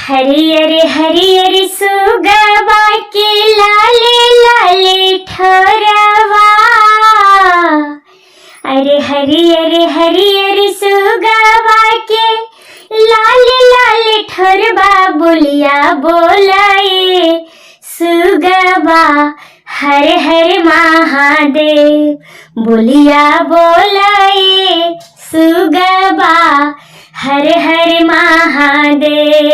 हरियर हरियर सुगवा के लाले लाले ठोरवा। अरे हरियर हरियर सुगवा के लाले लाले ठोरवा। बोलिया बोलाए सुगवा हर हर महादेव। बोलिया बोलाए सुगवा हर हर महादेव।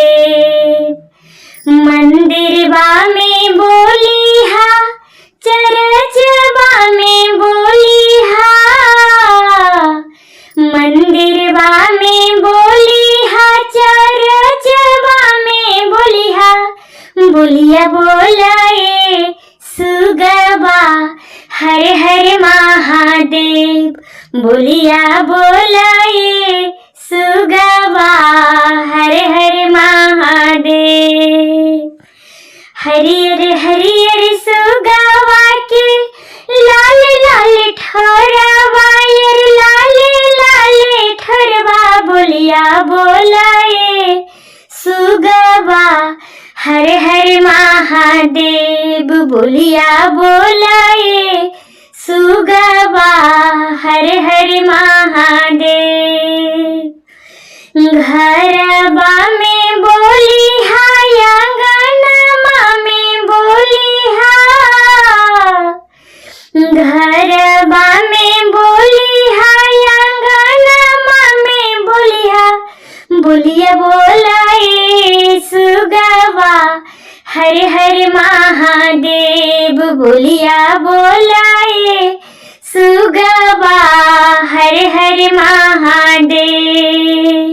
मंदिरवा में बोली हा, चरचवा में बोली हा। मंदिरवा में बोली हा, चरचवा में बोली हा। बोलिया बोलाए सुगवा हर हर महादेव। बोलिया बोलाए सुगवा हर हर महादेव। हरियर हरियर सुगवा के लाल लाल ठोरवा। यार लाल लाल ठोरवा। बोलिया बोलाए सुगवा हर हर महादेव। बोलिया बोलाए सुगवा हर हर महादेव। घरवा में बोली हा, आंगनमा में बोली हा। घरवा में बोली हा, आंगनमा में बोली हा। बोलिया बोलाए सुगवा हर हर महादेव। बोलिया बोलाए सुगवा हर हर महादेव।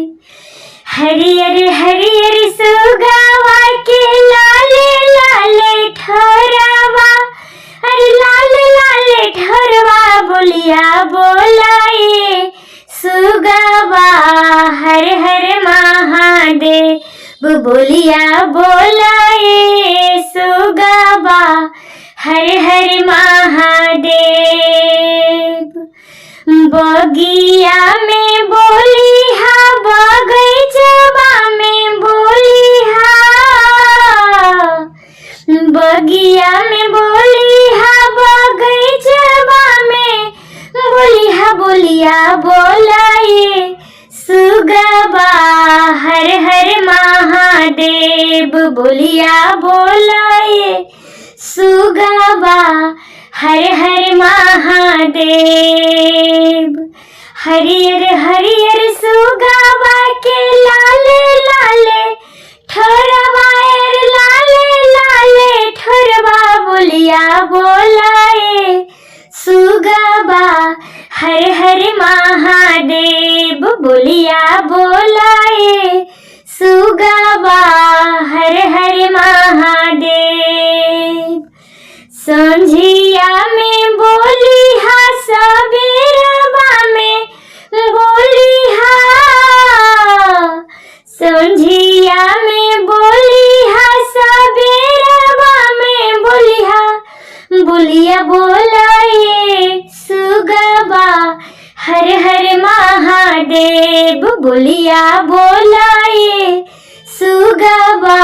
हरियर हरियर सुगवा के लाले लाले ठोरवा। अरे लाल लाल ठोरवा। बोलिया बोलाए सुगवा हर हर महादेव। बोलिया बोलाए सुगवा हर हर महादेव। बगिया में बोली हा, बगीचवा में बोली हा। बगिया में बोली हा, बगीचवा में बोली हा। बोलिया बोलाए सुगवा हर हर महादेव। बोलिया बोलाए सुगवा हर हर महादेव। हरियर हरियर सुगवा के लाले लाले ठोरवा। यार लाले लाले ठोरवा। बोलिया बोलाए सुगवा हर हर महादेव। बोलिया बोलाए सुगवा हर हर महादेव। संझिया में बोली हा, सबेरवा में बोली हा। संझिया में बोली हा, सबेरवा में बोली हा। बोलिया बोलाए सुगवा हर हर महादेव। बोलिया बोलाए सुगवा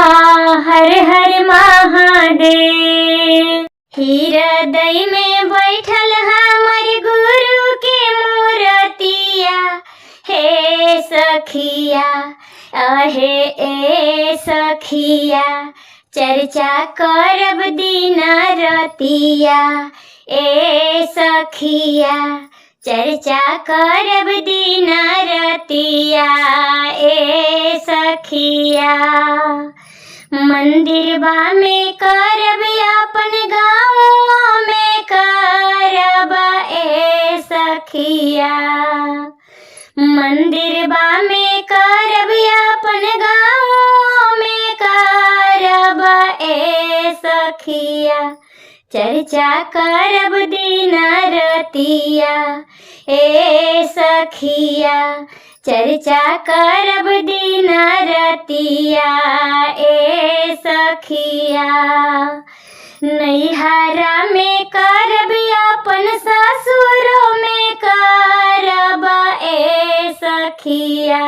हर हर महादेव। हृदय में बैठल हमर गुरु के मूर्तिया। हे सखिया अहे ए सखिया, चर्चा करब दिन रतिया। ए सखिया चर्चा करब दिन रतिया। ए सखिया मंदिरवा में करब, अपन गाँव में करब। ए सखिया मंदिरवा में करब, अपन गाँव में करब। ए सखिया चर्चा करब दिन रतिया। ए सखिया चर्चा करब दिन रतिया। ए सखिया नैहरा में करब, अपन ससुरो में करब। ए सखिया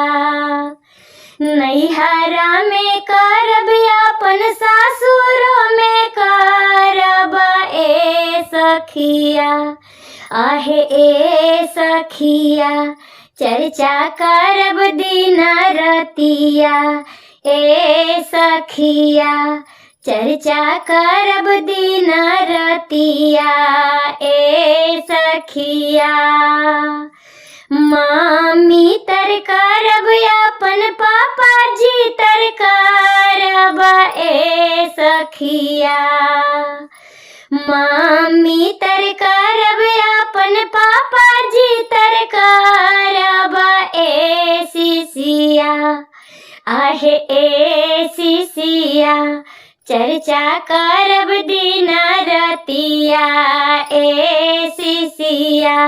नैहरा में करब अपन सासुरो में करब ए सखिया, आहे ए सखिया चर्चा करब दिन रतिया, ए सखिया चर्चा करब दिन रतिया, ए सखिया। मम्मी तर करब अपन पापा जी तर करब ए सखिया, मम्मी तर करब अपन पापा जी तर करब ए शिशिया, आहे ए शिशिया चर्चा करब दिन रतिया, ए शिशिया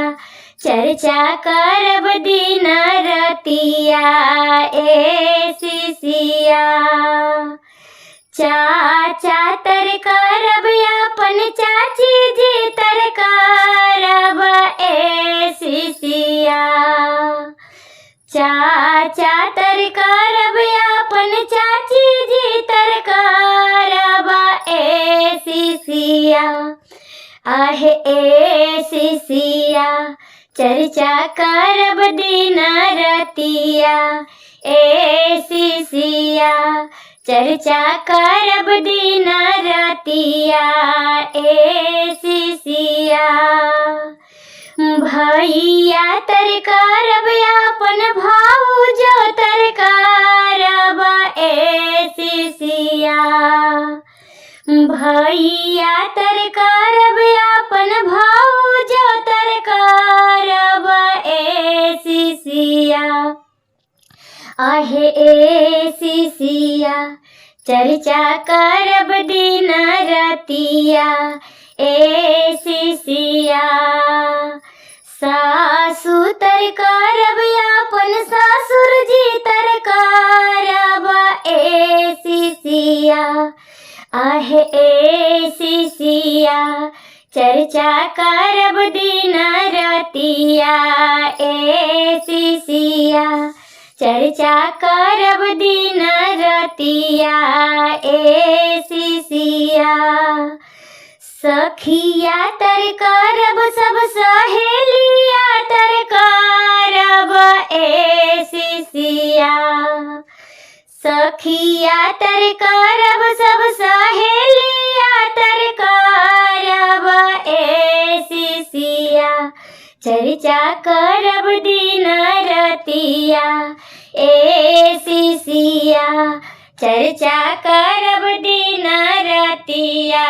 चर्चा करब दिन रतिया, ए शिशिया। चाचा तर करब अपन चाची जी तर करब ए शिशिया, चाचा तर करब अपन चाची जी तर करब ए शिशिया, आहे ए शिशिया चर्चा करब दिन रतिया, ए शिशिया चर्चा करब दिन रतिया, ए शिशिया। भैया तर करब अपन भाऊजो तर करब ए शिशिया, भैया तर करब अपन भाऊजो तर करब ए शिशिया, आहे ए शिशिया चर्चा करब दिन रतिया, ए शिशिया। सासु तर करब अपन ससुर जी तर करब ए शिशिया, आहे ए शिशिया चर्चा करब दिन रतिया, ए शिशिया चर्चा करब दिन रतिया, ए शिशिया। सखिया तर करब सब सहेलिया तर करब ए शिशिया, सखिया तर करब सब सहेलिया तर करब ए शिशिया, चर्चा करब दिन रतिया, ए शिशिया चर्चा करब दिन रतिया,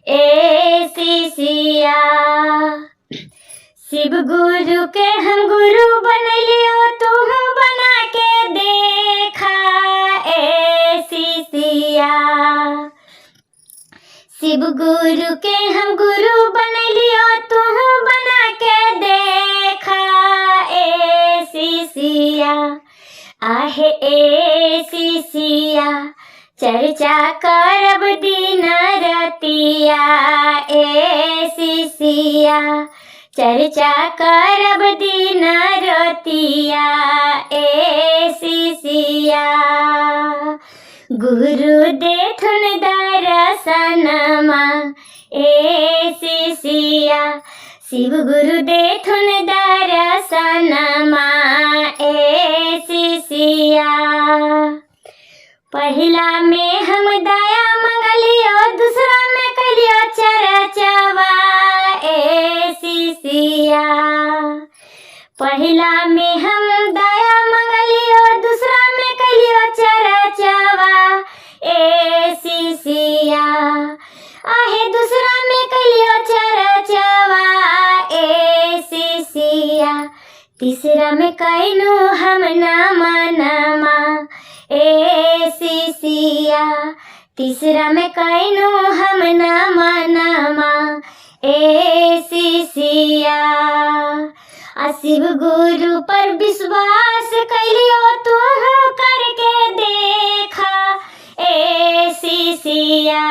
ए शिशिया। शिव गुरु के हम गुरु बनलियो तुम बना के देखा ए शिशिया, शिव गुरु के हम गुरु बनलियो तुम बना के देखा ए शिशिया, आहे ए शिशिया चर्चा करब दिन रतिया, ए शिशिया चर्चा करब दिन रतिया, ए शिशिया। गुरु देथुन दर्शनमा ए शिशिया, शिव गुरु देथुन दर्शनमा ए शिशिया। पहिला में हम दया मंगलियो दूसरा में कलियो चरचवा ए शिशिया, पहिला में हम दया मंगलियो दूसरा में कलियो चरचवा ए शिशिया, आहे दूसरा में कलियो चरचवा ए शिशिया, तीसरा में कैनु हम नमा ए शिशिया, तीसरा में कैनु हम नमा ए शिशिया। शिव गुरु पर विश्वास कैलियो तू करके देखा ए शिशिया,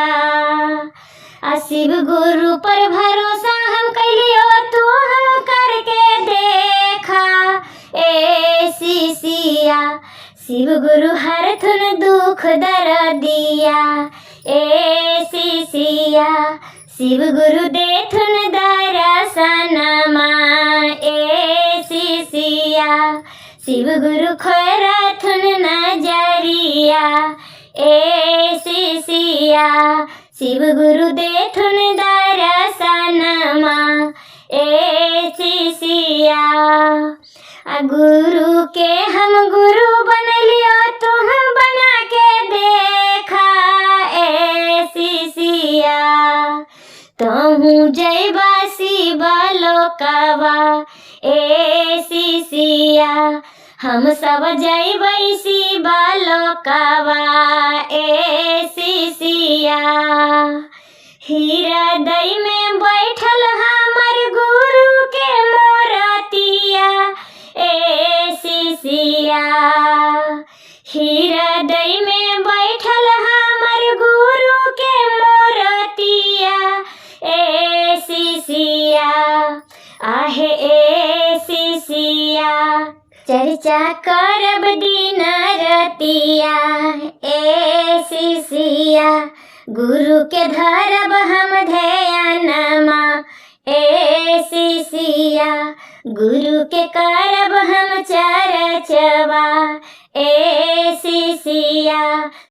शिव गुरु पर भरोसा हम कैलियो तू करके देखा ए शिशिया, शिव गुरु हरथुन दुख दर्दिया ए शिष्या शिव गुरु देथुन दर्शनमा ए शिष्या शिव गुरु खोरथुन नजरिया ए शिष्या शिव गुरु देथुन दर्शनमा ए शिष्या गुरु के हम गुरु बन लियो तुम बना के देखा ए शिष्या तहु जैबा शिव लोकवा ए शिष्या हम सब जैबै शिव लोकवा ए शिष्या हृदय में बैठल हमर गुरु के मूर्तिया ए शिष्या हृदय में बैठल हमर गुरु के मूर्तिया ए शिष्या आहे ए शिष्या चर्चा करब दिन रतिया ए शिष्या गुरु के धरब हम ध्यानमा ए शिष्या गुरु के करब हम चरचवा ए शिष्या